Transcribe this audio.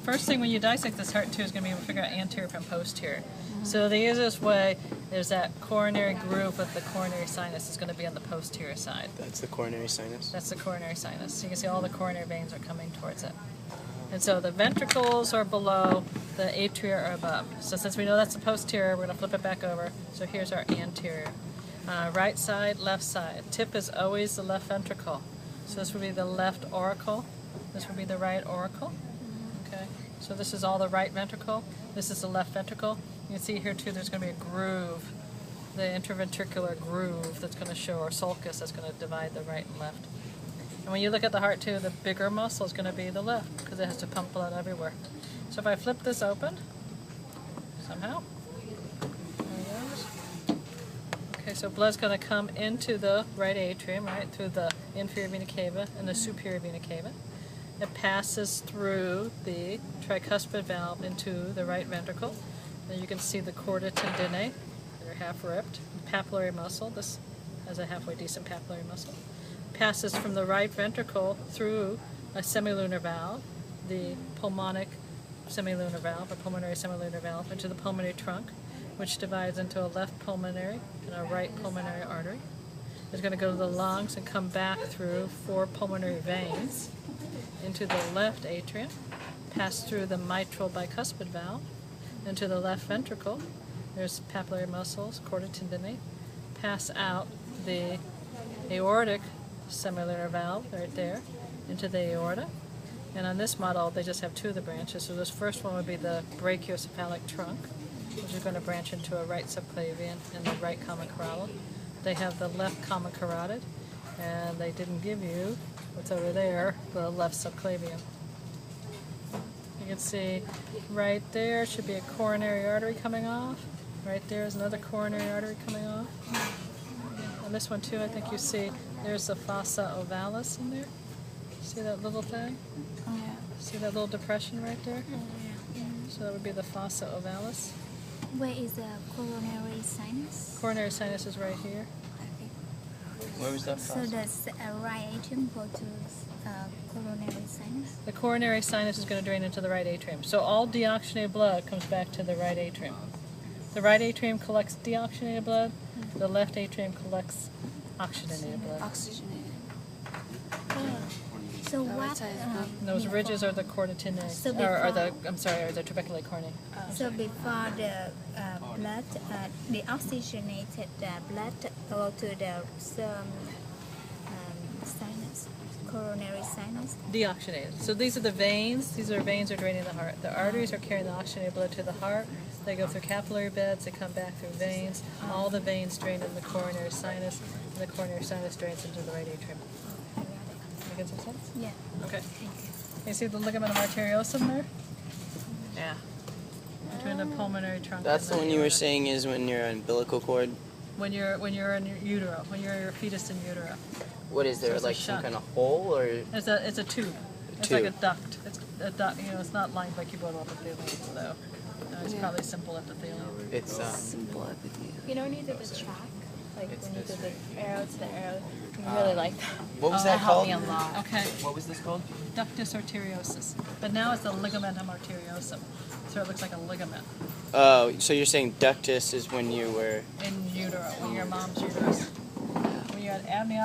first thing when you dissect this heart too is going to be able to figure out anterior from posterior. So the easiest way is that coronary groove with the coronary sinus is going to be on the posterior side. That's the coronary sinus? That's the coronary sinus. So you can see all the coronary veins are coming towards it. And so the ventricles are below, the atria are above. So since we know that's the posterior, we're going to flip it back over. So here's our anterior. Right side, left side. Tip is always the left ventricle. So this would be the left auricle. This would be the right auricle. Okay. So this is all the right ventricle. This is the left ventricle. You can see here too there's going to be a groove, the interventricular groove that's going to show, or sulcus that's going to divide the right and left. And when you look at the heart too, the bigger muscle is going to be the left because it has to pump blood everywhere. So if I flip this open, somehow, there it goes. Okay, so blood's going to come into the right atrium, right, through the inferior vena cava and the superior vena cava. It passes through the tricuspid valve into the right ventricle. And you can see the chorda tendineae, they're half ripped. Papillary muscle, this has a halfway decent papillary muscle. Passes from the right ventricle through a semilunar valve, the pulmonic semilunar valve, or pulmonary semilunar valve, into the pulmonary trunk, which divides into a left pulmonary and a right pulmonary artery. It's going to go to the lungs and come back through 4 pulmonary veins into the left atrium, pass through the mitral bicuspid valve, into the left ventricle. There's papillary muscles, chorda tendineae. Pass out the aortic semilunar valve right there into the aorta. And on this model, they just have 2 of the branches. So this first one would be the brachiocephalic trunk, which is going to branch into a right subclavian and the right common carotid. They have the left common carotid, and they didn't give you what's over there, the left subclavian. You can see right there should be a coronary artery coming off. Right there is another coronary artery coming off. On this one too, I think you see there's the fossa ovalis in there. See that little thing? Oh, yeah. See that little depression right there? Oh, yeah. So that would be the fossa ovalis. Where is the coronary sinus? Coronary sinus is right here. Where was that So from? does right atrium go to coronary sinus? The coronary sinus is going to drain into the right atrium. So all deoxygenated blood comes back to the right atrium. The right atrium collects deoxygenated blood. The left atrium collects oxygenated blood. Oxygenated. So what? And those ridges are the chorda tendineae, So or the before- the trabecular cornea. So before the blood, the oxygenated blood go to the sinus, coronary sinus. Deoxygenated. So these are the veins. These are veins are draining the heart. The arteries are carrying the oxygenated blood to the heart. They go through capillary beds. They come back through veins. All the veins drain in the coronary sinus, and the coronary sinus drains into the right atrium. Making some sense? Yeah. Okay. You see the ligament arteriosum there? Yeah. Between the pulmonary trunk. That's and the one you were aorta. saying is when your umbilical cord. When you're in your utero, when you're your fetus in utero. What is there, So it's a like some shunt. kind of hole or? It's a tube. It's tube. like a duct. It's a duct. You know, it's not lined by cuboidal epithelium, though. It's probably simple epithelium. It's Simple epithelium. You know when you did the track? Like when you did the arrow to the arrow? I really like that. What was Oh, that That helped called? me a lot. Okay. What was this called? Ductus arteriosus. But now it's the ligamentum arteriosum. So it looks like a ligament Oh, so you're saying ductus is when you were. in utero, when your mom's uterus. When you had amniotic